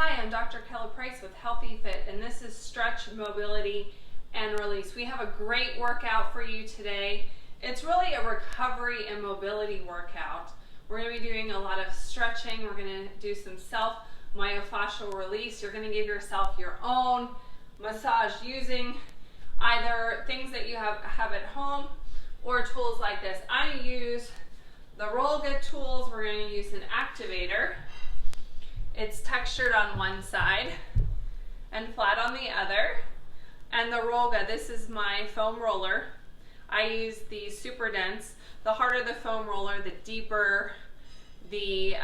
Hi, I'm Dr. Kelly Price with Healthy Fit, and this is Stretch, Mobility, and Release. We have a great workout for you today. It's really a recovery and mobility workout. We're going to be doing a lot of stretching. We're going to do some self-myofascial release. You're going to give yourself your own massage using either things that you have at home or tools like this. I use the Rolga tools. We're going to use an activator. It's textured on one side and flat on the other. And the Rolga, this is my foam roller. I use the super dense. The harder the foam roller, the deeper the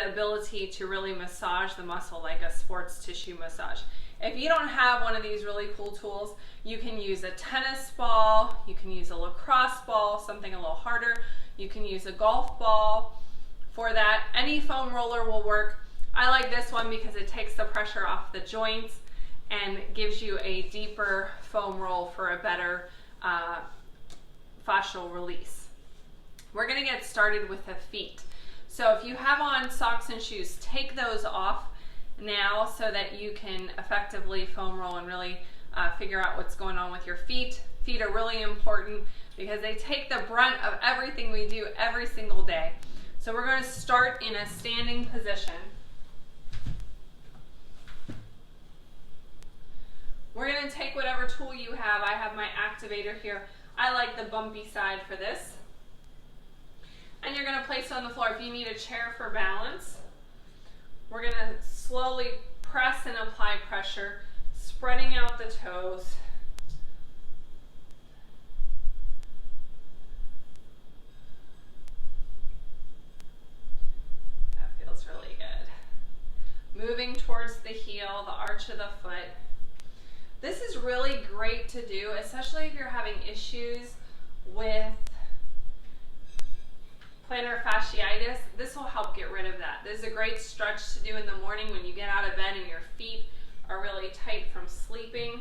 ability to really massage the muscle like a sports tissue massage. If you don't have one of these really cool tools, you can use a tennis ball, you can use a lacrosse ball, something a little harder. You can use a golf ball. For that, any foam roller will work. I like this one because it takes the pressure off the joints and gives you a deeper foam roll for a better fascial release. We're gonna get started with the feet. So if you have on socks and shoes, take those off now so that you can effectively foam roll and really figure out what's going on with your feet. Feet are really important because they take the brunt of everything we do every single day. So we're going to start in a standing position. We're going to take whatever tool you have. I have my activator here. I like the bumpy side for this. And you're going to place it on the floor. If you need a chair for balance, we're going to slowly press and apply pressure, spreading out the toes. Moving towards the heel, the arch of the foot. This is really great to do, especially if you're having issues with plantar fasciitis. This will help get rid of that. This is a great stretch to do in the morning when you get out of bed and your feet are really tight from sleeping.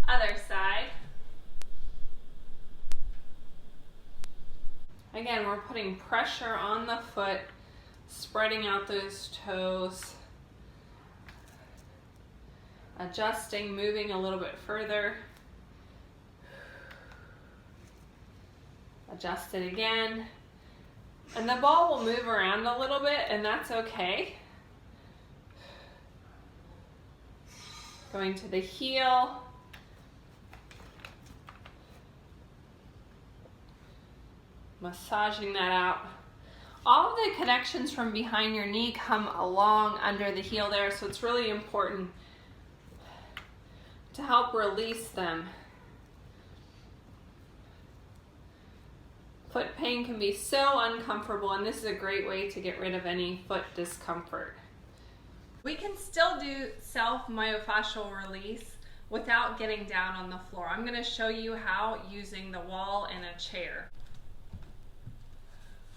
Other side. Again, we're putting pressure on the foot, spreading out those toes, adjusting, moving a little bit further, adjust it again, and the ball will move around a little bit, and that's okay. Going to the heel, massaging that out. All of the connections from behind your knee come along under the heel there, so it's really important to help release them. Foot pain can be so uncomfortable, and this is a great way to get rid of any foot discomfort. We can still do self-myofascial release without getting down on the floor. I'm going to show you how using the wall and a chair.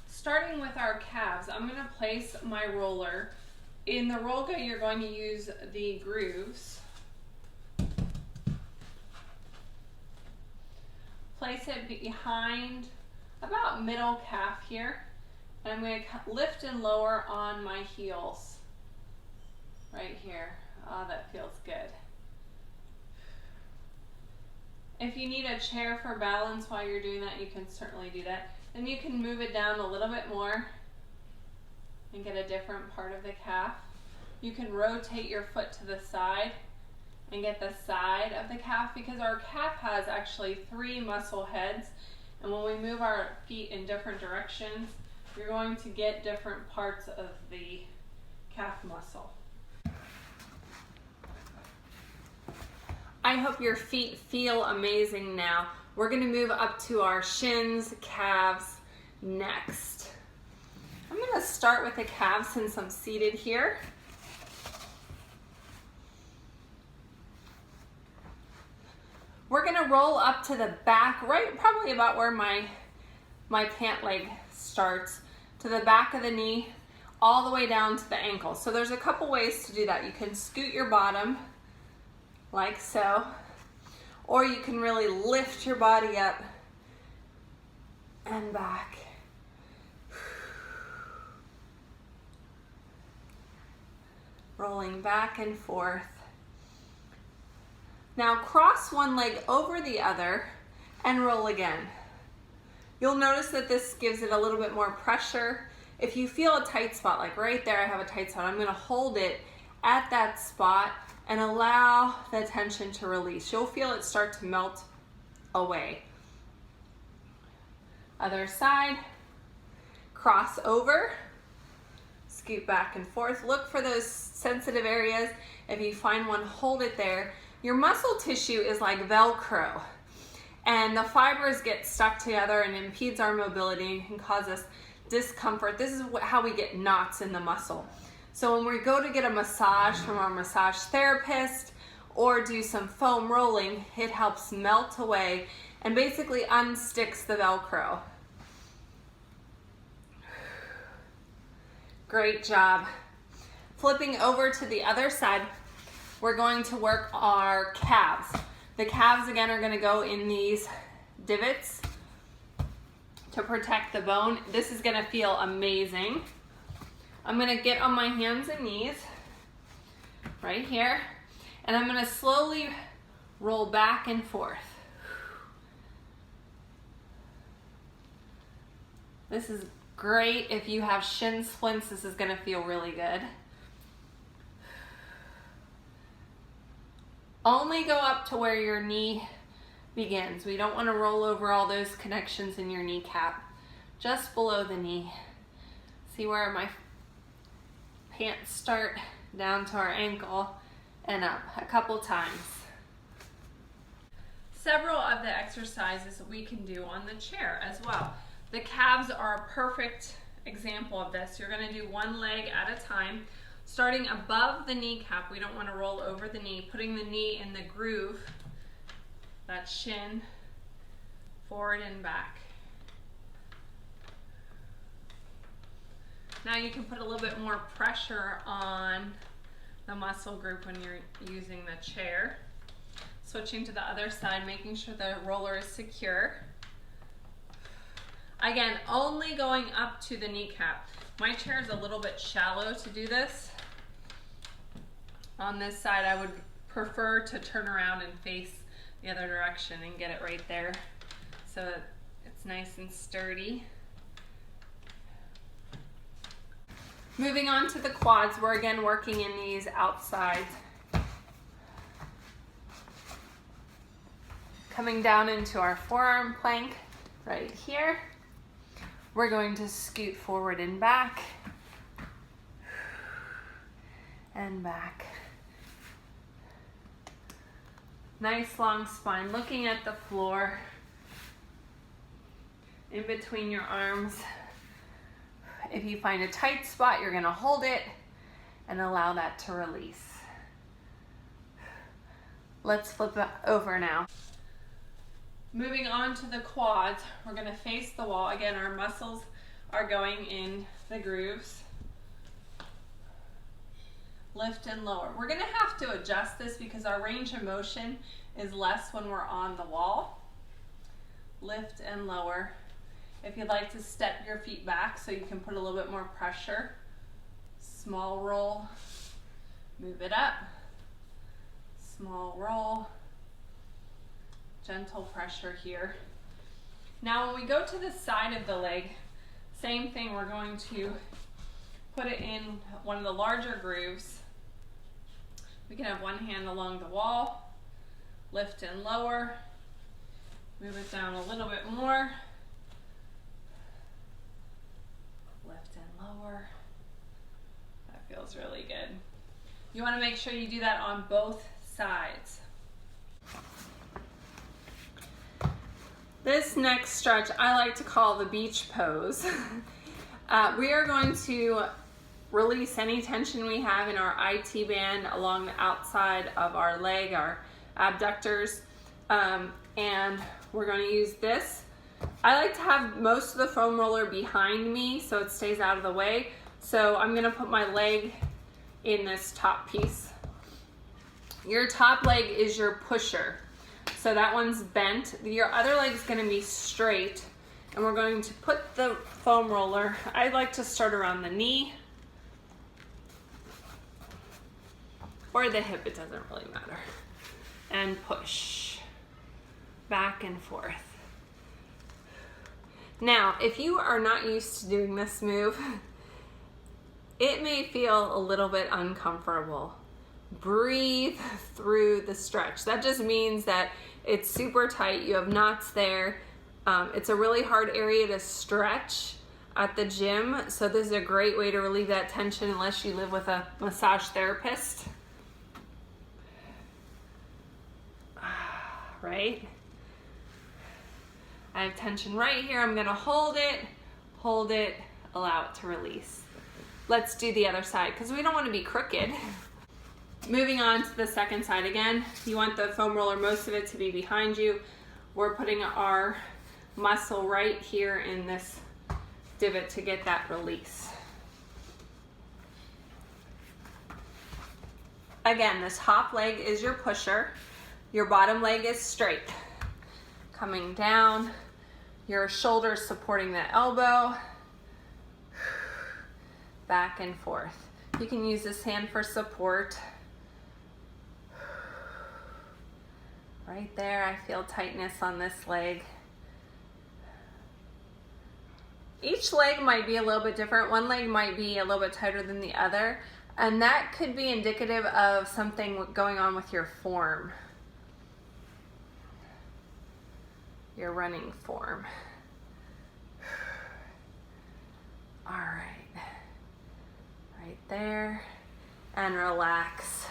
Starting with our calves, I'm going to place my roller. In the Rolga, you're going to use the grooves. Place it behind about middle calf here. And I'm going to lift and lower on my heels. Right here. Oh, that feels good. If you need a chair for balance while you're doing that, you can certainly do that. Then you can move it down a little bit more and get a different part of the calf. You can rotate your foot to the side and get the side of the calf, because our calf has actually 3 muscle heads, and when we move our feet in different directions, you're going to get different parts of the calf muscle. I hope your feet feel amazing now. We're going to move up to our shins, calves next. I'm going to start with the calves since I'm seated here. We're going to roll up to the back, right probably about where my pant leg starts, to the back of the knee, all the way down to the ankle. So there's a couple ways to do that. You can scoot your bottom like so, or you can really lift your body up and back. rolling back and forth. Now cross one leg over the other and roll again. You'll notice that this gives it a little bit more pressure. If you feel a tight spot, like right there I have a tight spot, I'm gonna hold it at that spot and allow the tension to release. You'll feel it start to melt away. Other side, cross over, scoot back and forth. Look for those sensitive areas. If you find one, hold it there. Your muscle tissue is like Velcro, and the fibers get stuck together and impedes our mobility and can cause us discomfort. This is how we get knots in the muscle. So when we go to get a massage from our massage therapist or do some foam rolling, it helps melt away and basically unsticks the Velcro. Great job. Flipping over to the other side, we're going to work our calves. The calves again are going to go in these divots to protect the bone. This is going to feel amazing. I'm going to get on my hands and knees right here, and I'm going to slowly roll back and forth. This is great if you have shin splints. This is going to feel really good. Only go up to where your knee begins. We don't want to roll over all those connections in your kneecap. Just below the knee. See where my pants start? Down to our ankle and up a couple times. Several of the exercises we can do on the chair as well. The calves are a perfect example of this. You're going to do one leg at a time. Starting above the kneecap, we don't want to roll over the knee, putting the knee in the groove, that shin, forward and back. Now you can put a little bit more pressure on the muscle group when you're using the chair. Switching to the other side, making sure the roller is secure. Again, only going up to the kneecap. My chair is a little bit shallow to do this. On this side, I would prefer to turn around and face the other direction and get it right there so that it's nice and sturdy. Moving on to the quads, we're again working in these outsides. Coming down into our forearm plank right here. We're going to scoot forward and back. And back. Nice long spine, looking at the floor, in between your arms. If you find a tight spot, you're going to hold it and allow that to release. Let's flip it over now. Moving on to the quads, we're going to face the wall. Again, our muscles are going in the grooves. Lift and lower. We're going to have to adjust this because our range of motion is less when we're on the wall. Lift and lower. If you'd like to step your feet back so you can put a little bit more pressure. Small roll. Move it up. Small roll. Gentle pressure here. Now when we go to the side of the leg, same thing, we're going to put it in one of the larger grooves. We can have one hand along the wall, lift and lower, move it down a little bit more, lift and lower. That feels really good. You want to make sure you do that on both sides. This next stretch I like to call the beach pose. We are going to release any tension we have in our IT band along the outside of our leg, our abductors, and we're going to use this. I like to have most of the foam roller behind me so it stays out of the way. So I'm going to put my leg in this top piece. Your top leg is your pusher. So that one's bent. Your other leg's going to be straight, and we're going to put the foam roller, I like to start around the knee. or the hip, it doesn't really matter. And push, back and forth. Now, if you are not used to doing this move, it may feel a little bit uncomfortable. Breathe through the stretch. That just means that it's super tight, you have knots there. It's a really hard area to stretch at the gym, so this is a great way to relieve that tension unless you live with a massage therapist. Right? I have tension right here. I'm gonna hold it, allow it to release. Let's do the other side because we don't want to be crooked. Moving on to the second side again, you want the foam roller, most of it to be behind you. We're putting our muscle right here in this divot to get that release. Again, this top leg is your pusher. Your bottom leg is straight. Coming down, your shoulders supporting the elbow. Back and forth. You can use this hand for support. Right there, I feel tightness on this leg. Each leg might be a little bit different. One leg might be a little bit tighter than the other, and that could be indicative of something going on with your form, your running form. All right, right there, and relax.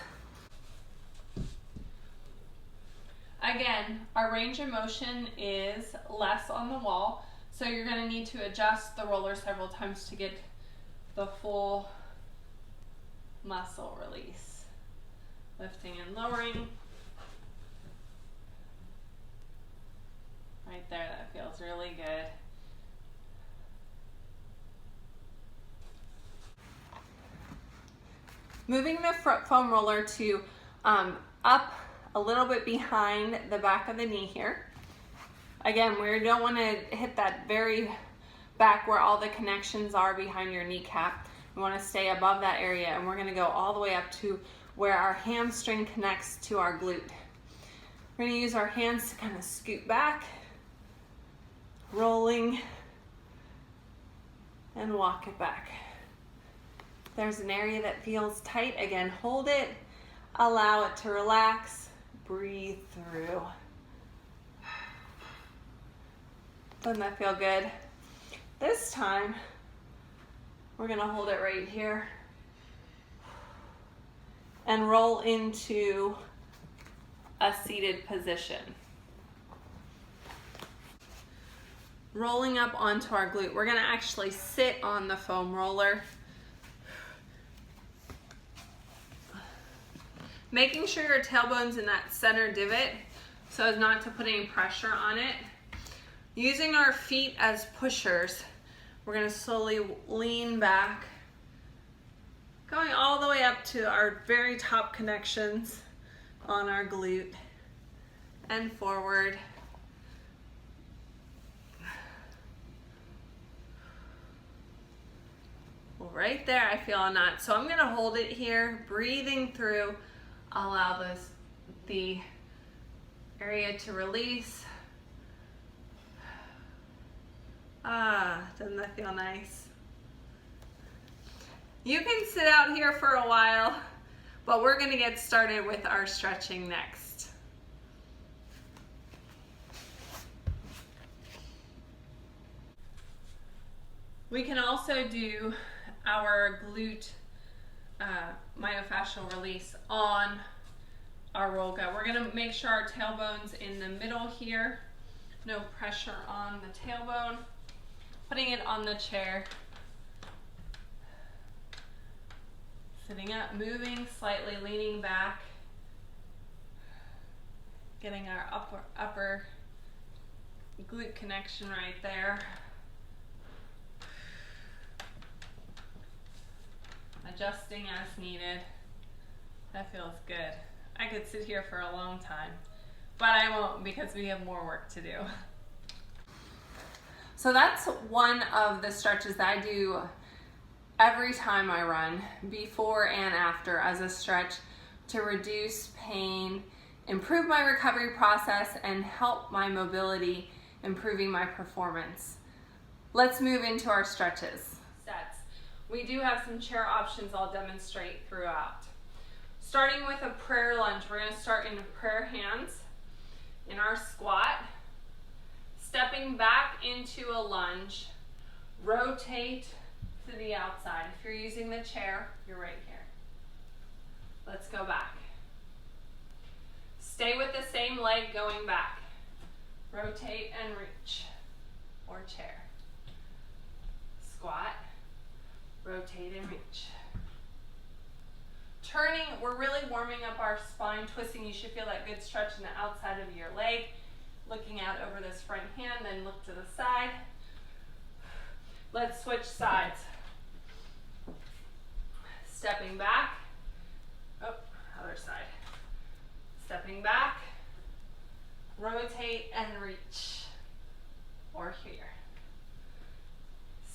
Again, our range of motion is less on the wall, so you're going to need to adjust the roller several times to get the full muscle release. Lifting and lowering. Right there, that feels really good. Moving the foam roller to up a little bit behind the back of the knee here. Again, we don't want to hit that very back where all the connections are behind your kneecap. We want to stay above that area, and we're going to go all the way up to where our hamstring connects to our glute. We're going to use our hands to kind of scoot back, rolling, and walk it back. There's an area that feels tight. Again, hold it, allow it to relax, breathe through. Doesn't that feel good? This time, we're gonna hold it right here and roll into a seated position. Rolling up onto our glute. We're gonna actually sit on the foam roller. Making sure your tailbone's in that center divot so as not to put any pressure on it. Using our feet as pushers, we're gonna slowly lean back, going all the way up to our very top connections on our glute and forward. Right there, I feel a knot. So I'm gonna hold it here, breathing through, allow the area to release. Doesn't that feel nice? You can sit out here for a while, but we're gonna get started with our stretching next. We can also do our glute myofascial release on our roll go. We're gonna make sure our tailbone's in the middle here. No pressure on the tailbone. Putting it on the chair. Sitting up, moving, slightly leaning back. Getting our upper glute connection right there. Adjusting as needed. That feels good. I could sit here for a long time, but I won't because we have more work to do. So that's one of the stretches that I do every time I run, before and after as a stretch. to reduce pain, improve my recovery process, and help my mobility, improving my performance. Let's move into our stretches. Sets. We do have some chair options I'll demonstrate throughout. Starting with a prayer lunge, we're going to start in prayer hands in our squat. Stepping back into a lunge, rotate to the outside. If you're using the chair, you're right here. Let's go back. Stay with the same leg going back. Rotate and reach, or chair. Squat, rotate and reach. Turning, we're really warming up our spine. Twisting, you should feel that good stretch in the outside of your leg. Looking out over this front hand, then look to the side. Let's switch sides. Stepping back. Oh, other side. Stepping back. Rotate and reach. Or here.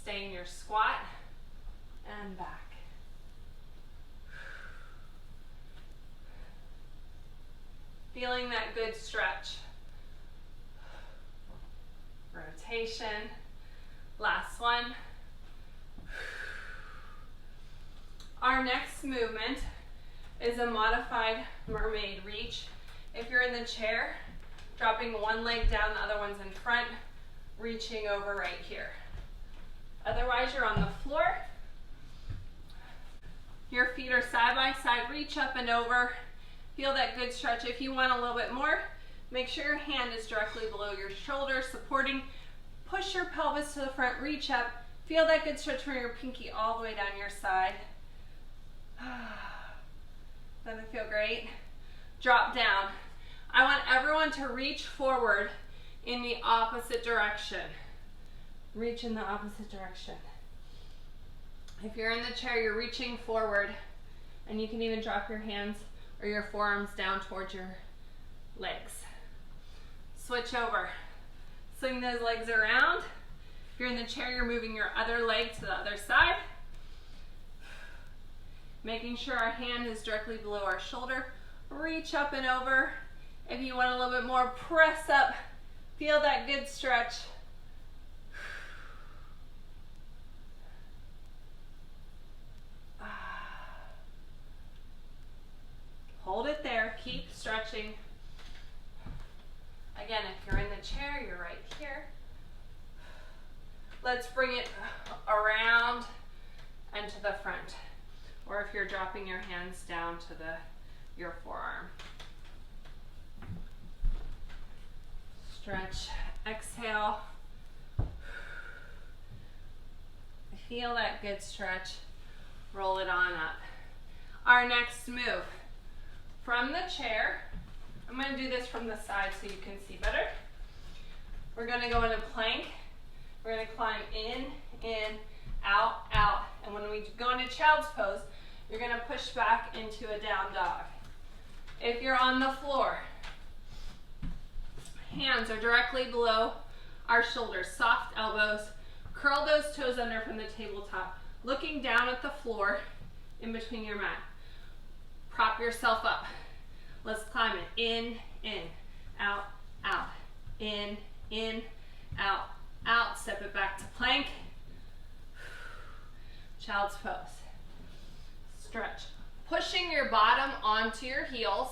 Stay in your squat and back. Feeling that good stretch. Rotation. Last one. Our next movement is a modified mermaid reach. If you're in the chair, dropping one leg down, the other one's in front, reaching over right here. Otherwise, you're on the floor. Your feet are side by side, reach up and over. Feel that good stretch. If you want a little bit more, make sure your hand is directly below your shoulder, supporting. Push your pelvis to the front, reach up. Feel that good stretch from your pinky all the way down your side. Doesn't it feel great? Drop down. I want everyone to reach forward in the opposite direction. Reach in the opposite direction. If you're in the chair, you're reaching forward, and you can even drop your hands or your forearms down towards your legs. Switch over. Swing those legs around. If you're in the chair, you're moving your other leg to the other side. Making sure our hand is directly below our shoulder. Reach up and over. If you want a little bit more, press up. Feel that good stretch. Hold it there, keep stretching. Again, if you're in the chair, you're right here. Let's bring it around and to the front. Or if you're dropping your hands down to your forearm. Stretch, exhale. Feel that good stretch. Roll it on up. Our next move. From the chair, I'm going to do this from the side so you can see better. We're going to go into plank. We're going to climb in, out, out. And when we go into child's pose, you're going to push back into a down dog. If you're on the floor, hands are directly below our shoulders, soft elbows. Curl those toes under from the tabletop, looking down at the floor in between your mat. Prop yourself up. Let's climb it. In, out, out. In, out, out. Step it back to plank. Child's pose. Stretch. Pushing your bottom onto your heels.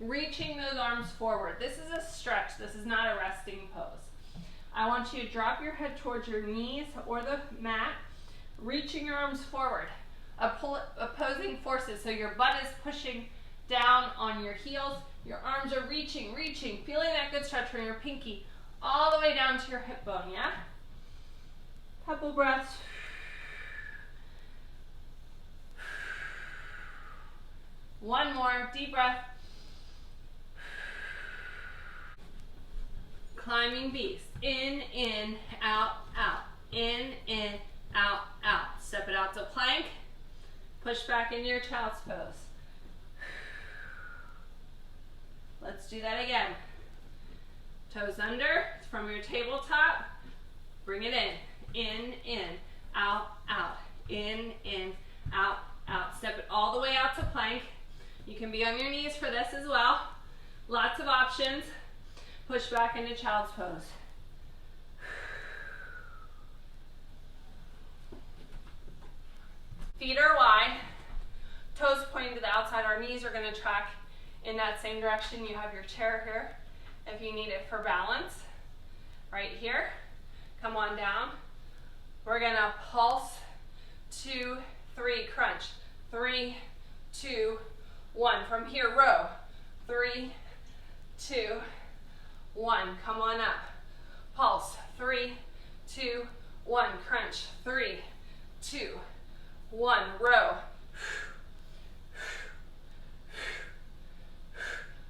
Reaching those arms forward. This is a stretch. This is not a resting pose. I want you to drop your head towards your knees or the mat. Reaching your arms forward. Opposing forces, so your butt is pushing down on your heels, your arms are reaching, feeling that good stretch from your pinky all the way down to your hip bone, yeah? Couple breaths. One more, deep breath. Climbing beast, in, out, out, in, out, out. Step it out to plank. Push back into your child's pose. Let's do that again. Toes under from your tabletop. Bring it in, out, out. In, out, out. Step it all the way out to plank. You can be on your knees for this as well. Lots of options. Push back into child's pose. Feet are wide, toes pointing to the outside. Our knees are going to track in that same direction. You have your chair here if you need it for balance. Right here. Come on down. We're going to pulse. 2, 3, crunch. 3, 2, 1. From here, row. 3, 2, 1. Come on up. Pulse. 3, 2, 1. Crunch. 3, 2, 1. Row.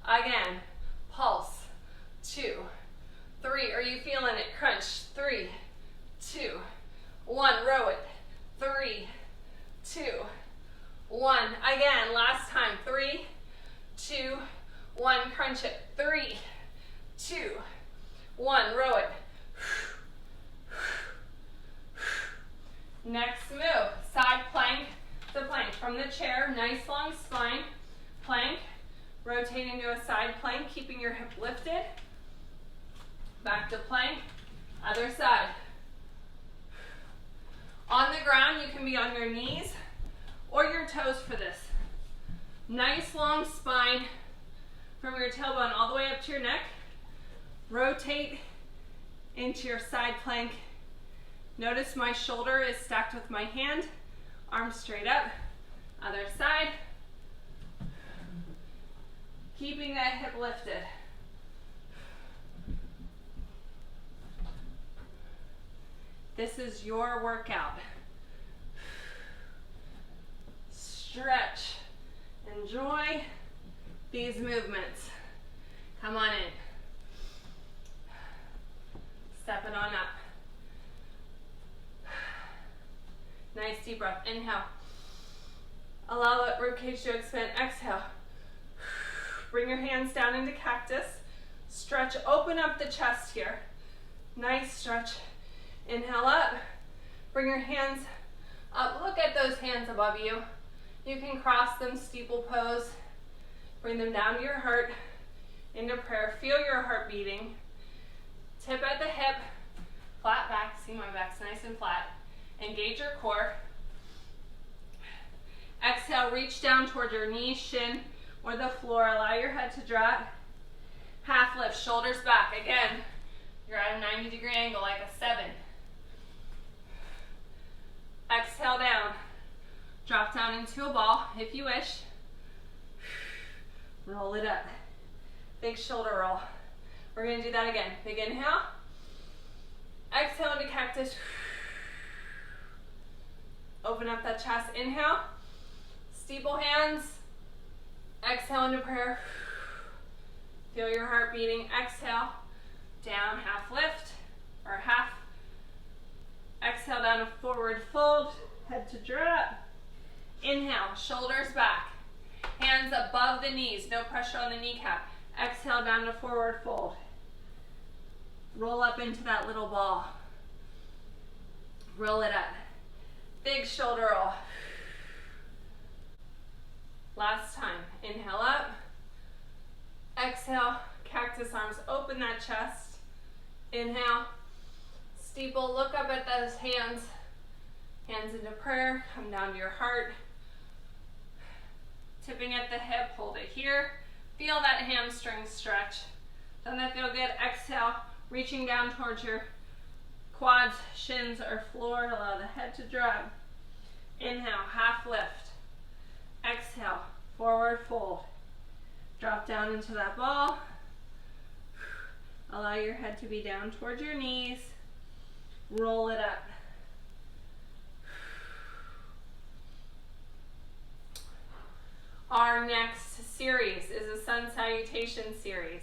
Again. Pulse. 2, 3. Are you feeling it? Crunch. 3, 2, 1. Row it. 3, 2, 1. Again, last time. 3, 2, 1. Crunch it. 3, 2, 1. Row it. Next move. Side plank to plank. From the chair, nice long spine. Plank. Rotate into a side plank, keeping your hip lifted. Back to plank. Other side. On the ground, you can be on your knees or your toes for this. Nice long spine from your tailbone all the way up to your neck. Rotate into your side plank. Notice my shoulder is stacked with my hand. Arms straight up. Other side. Keeping that hip lifted. This is your workout. Stretch. Enjoy these movements. Come on in. Step it on up. Nice deep breath. Inhale. Allow the ribcage to expand. Exhale. Bring your hands down into cactus. Stretch. Open up the chest here. Nice stretch. Inhale up. Bring your hands up. Look at those hands above you. You can cross them, steeple pose. Bring them down to your heart. Into prayer. Feel your heart beating. Tip at the hip. Flat back. See, my back's nice and flat. Engage your core. Exhale, reach down toward your knee, shin, or the floor. Allow your head to drop. Half lift, shoulders back. Again, you're at a 90-degree angle, like a 7. Exhale down. Drop down into a ball, if you wish. Roll it up. Big shoulder roll. We're going to do that again. Big inhale. Exhale into cactus. Open up that chest. Inhale. Steeple hands. Exhale into prayer. Feel your heart beating. Exhale. Down, half lift, or half. Exhale down to forward fold. Head to drop. Inhale. Shoulders back. Hands above the knees. No pressure on the kneecap. Exhale down to forward fold. Roll up into that little ball. Roll it up. Big shoulder roll. Last time. Inhale up. Exhale. Cactus arms. Open that chest. Inhale. Steeple. Look up at those hands. Hands into prayer. Come down to your heart. Tipping at the hip. Hold it here. Feel that hamstring stretch. Doesn't that feel good? Exhale. Reaching down towards your quads, shins, or floor. Allow the head to drop. Inhale, half lift. Exhale, forward fold. Drop down into that ball. Allow your head to be down towards your knees. Roll it up. Our next series is a sun salutation series.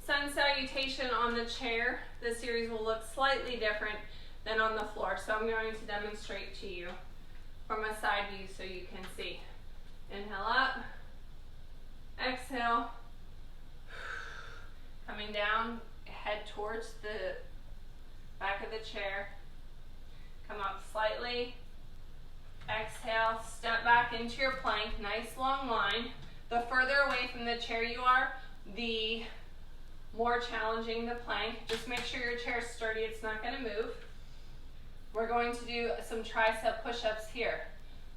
Sun salutation on the chair. This series will look slightly different than on the floor. So I'm going to demonstrate to you from a side view so you can see. Inhale up. Exhale. Coming down, head towards the back of the chair. Come up slightly. Exhale, step back into your plank, nice long line. The further away from the chair you are, the more challenging the plank. Just make sure your chair is sturdy, it's not going to move. We're going to do some tricep push-ups here.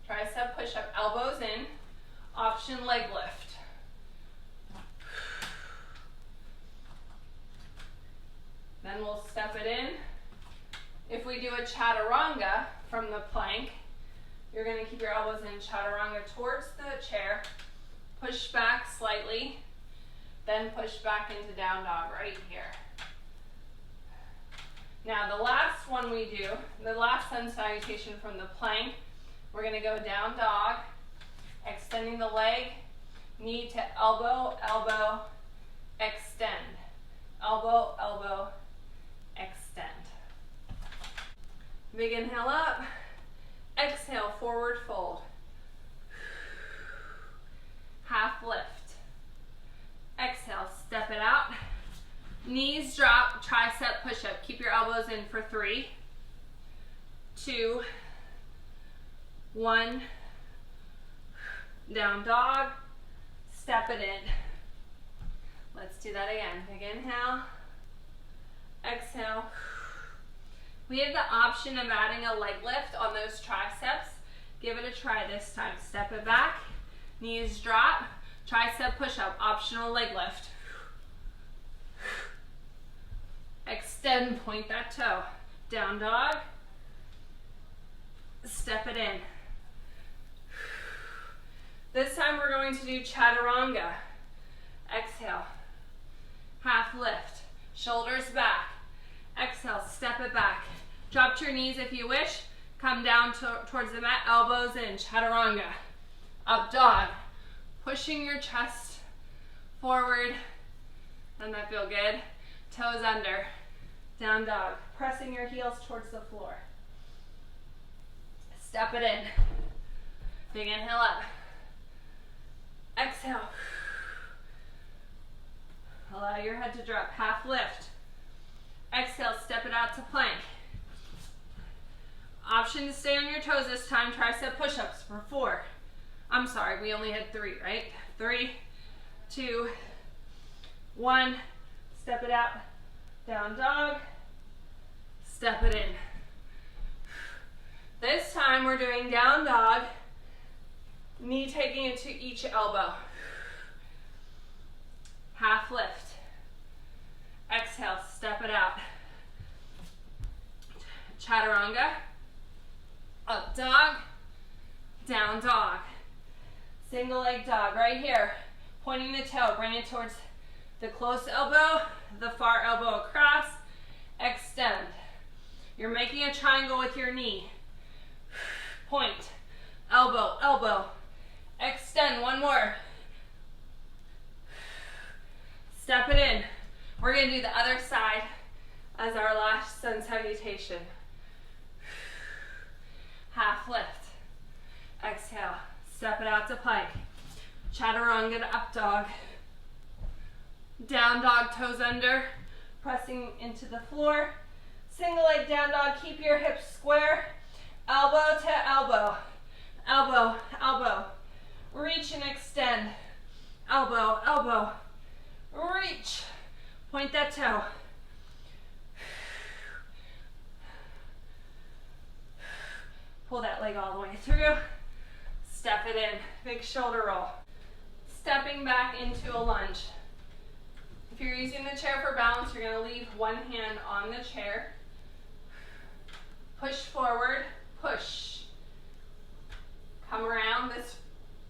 Tricep push-up, elbows in, option leg lift. Then we'll step it in. If we do a chaturanga from the plank, you're going to keep your elbows in chaturanga towards the chair, push back slightly, then push back into down dog right here. Now the last one we do, the last sun salutation from the plank, we're going to go down dog, extending the leg, knee to elbow, elbow, extend. Elbow, elbow, extend. Big inhale up, exhale, forward fold. Half lift. Exhale, step it out. Knees drop, tricep push-up. Keep your elbows in for 3, 2, 1. Down dog, step it in. Let's do that again. Big inhale, exhale. We have the option of adding a leg lift on those triceps. Give it a try this time. Step it back, knees drop, tricep push-up, optional leg lift. Extend, point that toe. Down dog, step it in. This time we're going to do chaturanga. Exhale, half lift, shoulders back. Exhale, step it back. Drop to your knees if you wish. Come down towards the mat, elbows in, chaturanga. Up dog, pushing your chest forward. Doesn't that feel good? Toes under. Down dog, pressing your heels towards the floor. Step it in. Big inhale up. Exhale. Allow your head to drop, half lift. Exhale, step it out to plank. Option to stay on your toes this time, tricep push-ups for 4. I'm sorry, we only had 3, right? 3, 2, 1. Step it out, down dog, step it in. This time we're doing down dog, knee taking it to each elbow. Half lift. Exhale, step it out. Chaturanga. Up dog, down dog. Single leg dog right here. Pointing the toe, bring it towards the close elbow, the far elbow across. Extend. You're making a triangle with your knee. Point, elbow, elbow. Extend, one more. Step it in. We're going to do the other side as our last sun salutation. Half lift. Exhale. Step it out to plank. Chaturanga to up dog. Down dog, toes under. Pressing into the floor. Single leg down dog. Keep your hips square. Elbow to elbow. Elbow, elbow. Reach and extend. Elbow, elbow. Reach. Point that toe. Pull that leg all the way through. Step it in. Big shoulder roll. Stepping back into a lunge. If you're using the chair for balance, you're going to leave one hand on the chair. Push forward. Push. Come around. This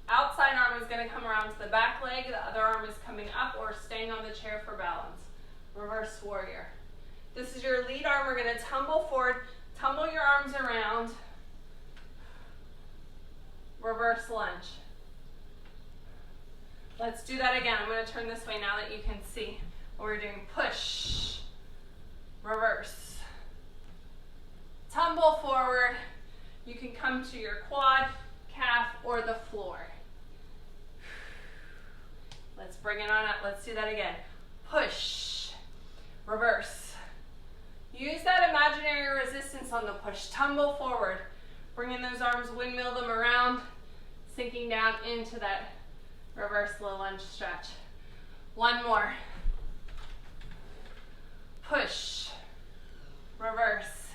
outside arm is going to come around to the back leg. The other arm is coming up or staying on the chair for balance. Reverse warrior. This is your lead arm. We're going to tumble forward. Tumble your arms around. Reverse lunge. Let's do that again. I'm going to turn this way now that you can see what we're doing. Push. Reverse. Tumble forward. You can come to your quad, calf, or the floor. Let's bring it on up. Let's do that again. Push. Reverse. Use that imaginary resistance on the push. Tumble forward. Bringing those arms, windmill them around, sinking down into that reverse low lunge stretch. One more. Push, reverse.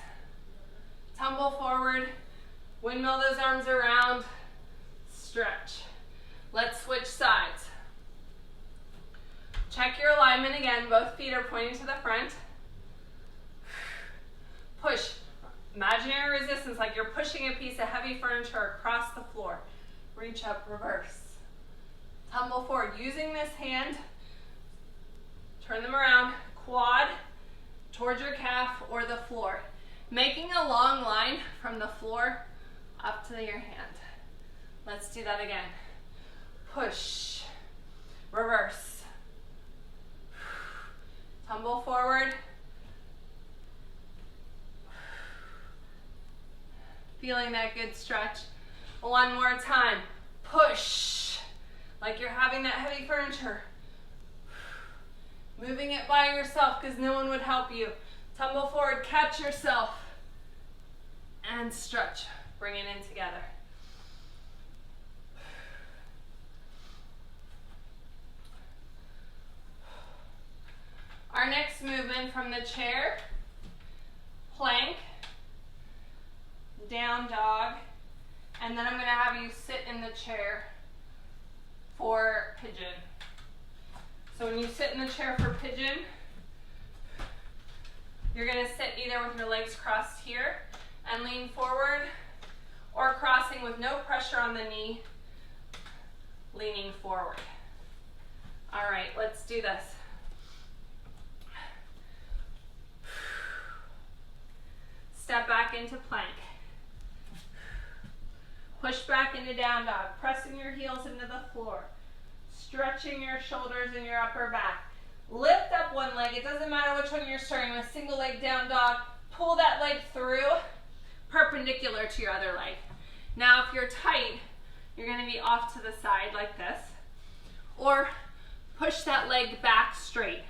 Tumble forward, windmill those arms around, stretch. Let's switch sides. Check your alignment again. Both feet are pointing to the front. Push. Imaginary resistance, like you're pushing a piece of heavy furniture across the floor. Reach up, reverse. Tumble forward. Using this hand, turn them around, quad towards your calf or the floor. Making a long line from the floor up to your hand. Let's do that again. Push, reverse. Tumble forward. Feeling that good stretch. One more time. Push, like you're having that heavy furniture. Moving it by yourself because no one would help you. Tumble forward, catch yourself, and stretch. Bring it in together. Our next movement from the chair, plank, down dog, and then I'm going to have you sit in the chair for pigeon. So when you sit in the chair for pigeon, you're going to sit either with your legs crossed here and lean forward, or crossing with no pressure on the knee, leaning forward. All right, let's do this. Step back into plank. Push back into down dog, pressing your heels into the floor, stretching your shoulders and your upper back. Lift up one leg. It doesn't matter which one you're starting with. Single leg down dog. Pull that leg through, perpendicular to your other leg. Now, if you're tight, you're going to be off to the side like this, or push that leg back straight.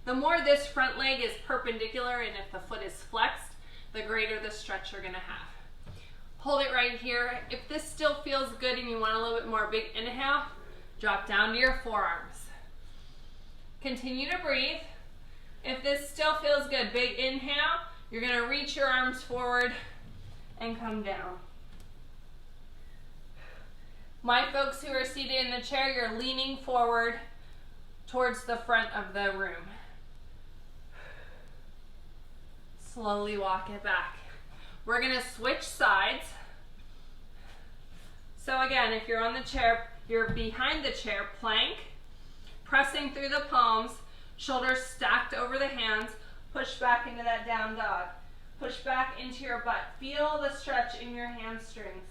The more this front leg is perpendicular and if the foot is flexed, the greater the stretch you're going to have. Hold it right here. If this still feels good and you want a little bit more big inhale, drop down to your forearms. Continue to breathe. If this still feels good, big inhale, you're going to reach your arms forward and come down. My folks who are seated in the chair, you're leaning forward towards the front of the room. Slowly walk it back. We're going to switch sides. So again, if you're on the chair, you're behind the chair, plank, pressing through the palms, shoulders stacked over the hands, push back into that down dog. Push back into your butt. Feel the stretch in your hamstrings.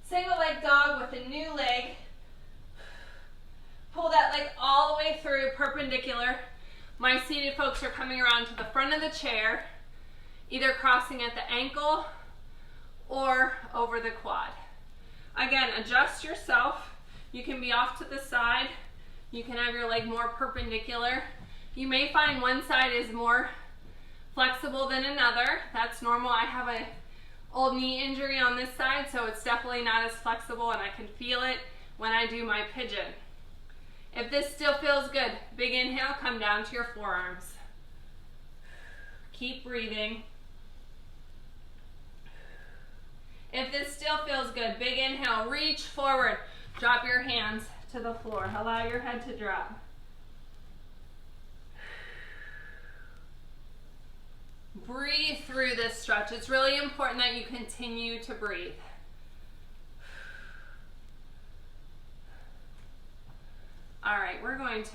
Single leg dog with a new leg. Pull that leg all the way through, perpendicular. My seated folks are coming around to the front of the chair, either crossing at the ankle or over the quad. Again, adjust yourself. You can be off to the side. You can have your leg more perpendicular. You may find one side is more flexible than another. That's normal. I have an old knee injury on this side, so it's definitely not as flexible, and I can feel it when I do my pigeon. If this still feels good, big inhale, come down to your forearms. Keep breathing. If this still feels good, big inhale, reach forward. Drop your hands to the floor. Allow your head to drop. Breathe through this stretch. It's really important that you continue to breathe. All right, we're going to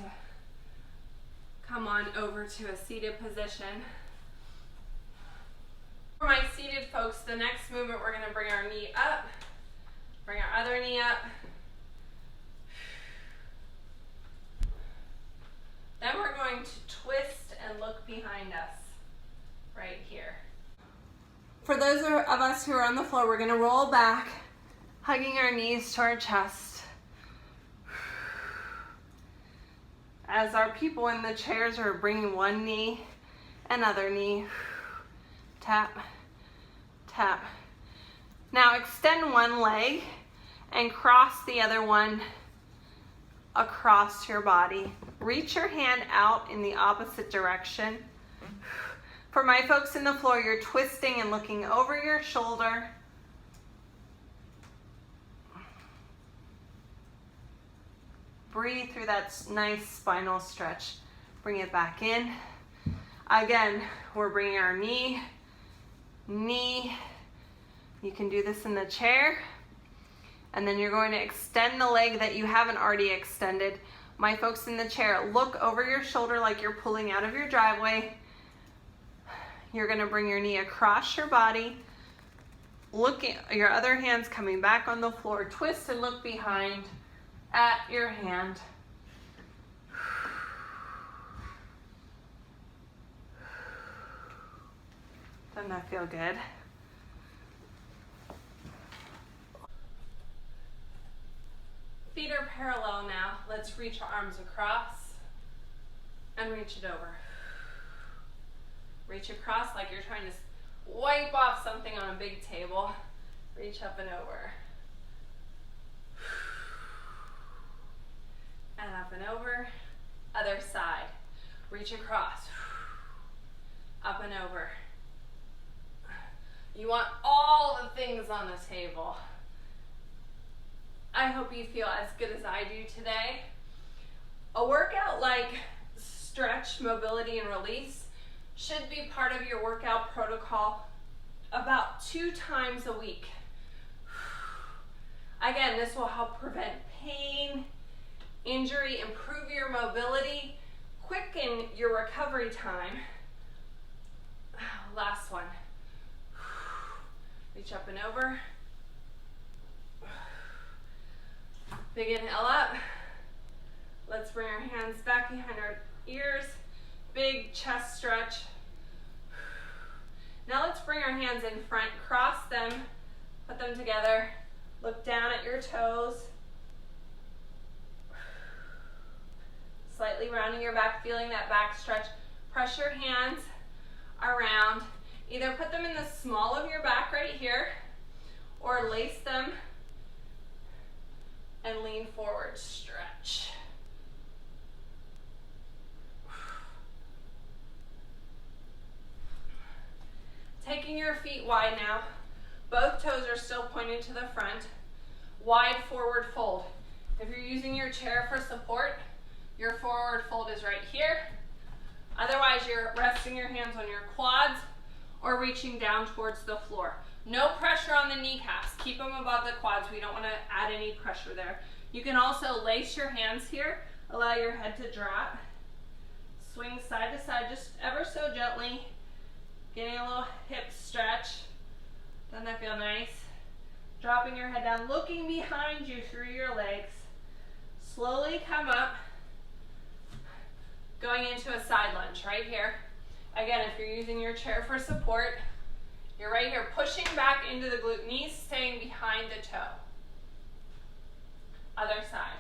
come on over to a seated position. For my seated folks, the next movement, we're going to bring our knee up, bring our other knee up. Then we're going to twist and look behind us, right here. For those of us who are on the floor, we're going to roll back, hugging our knees to our chest. As our people in the chairs are bringing one knee and other knee, tap, tap. Now extend one leg and cross the other one across your body. Reach your hand out in the opposite direction. For my folks in the floor, you're twisting and looking over your shoulder. Breathe through that nice spinal stretch. Bring it back in. Again, we're bringing our knee. You can do this in the chair. And then you're going to extend the leg that you haven't already extended. My folks in the chair, look over your shoulder like you're pulling out of your driveway. You're going to bring your knee across your body. Look at your other hand's coming back on the floor. Twist and look behind at your hand. Doesn't that feel good? Feet are parallel now. Let's reach our arms across and reach it over. Reach across like you're trying to wipe off something on a big table. Reach up and over. And up and over. Other side. Reach across. Up and over. You want all the things on the table. I hope you feel as good as I do today. A workout like stretch, mobility, and release should be part of your workout protocol about 2 times a week. Again, this will help prevent pain, injury, improve your mobility, quicken your recovery time. Last one. Reach up and over. Big inhale up. Let's bring our hands back behind our ears. Big chest stretch. Now let's bring our hands in front, cross them, put them together. Look down at your toes. Slightly rounding your back, feeling that back stretch. Press your hands around. Either put them in the small of your back right here, or lace them and lean forward, stretch. Taking your feet wide now. Both toes are still pointing to the front. Wide forward fold. If you're using your chair for support, your forward fold is right here. Otherwise, you're resting your hands on your quads or reaching down towards the floor. No pressure on the kneecaps. Keep them above the quads. We don't want to add any pressure there. You can also lace your hands here. Allow your head to drop. Swing side to side, just ever so gently. Getting a little hip stretch. Doesn't that feel nice? Dropping your head down, looking behind you through your legs. Slowly come up. Going into a side lunge right here. Again, if you're using your chair for support, you're right here pushing back into the glute, knees staying behind the toe. Other side.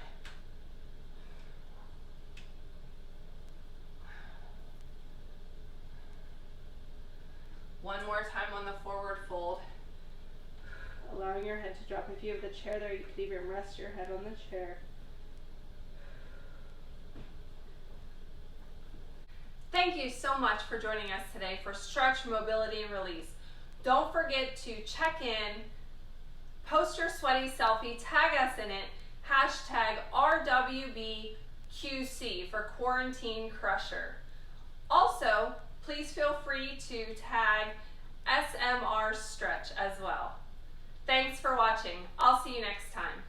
One more time on the forward fold. Allowing your head to drop. If you have the chair there, you could even rest your head on the chair. Thank you so much for joining us today for Stretch, Mobility, and Release. Don't forget to check in, post your sweaty selfie, tag us in it, hashtag RWBQC for Quarantine Crusher. Also, please feel free to tag SMR Stretch as well. Thanks for watching. I'll see you next time.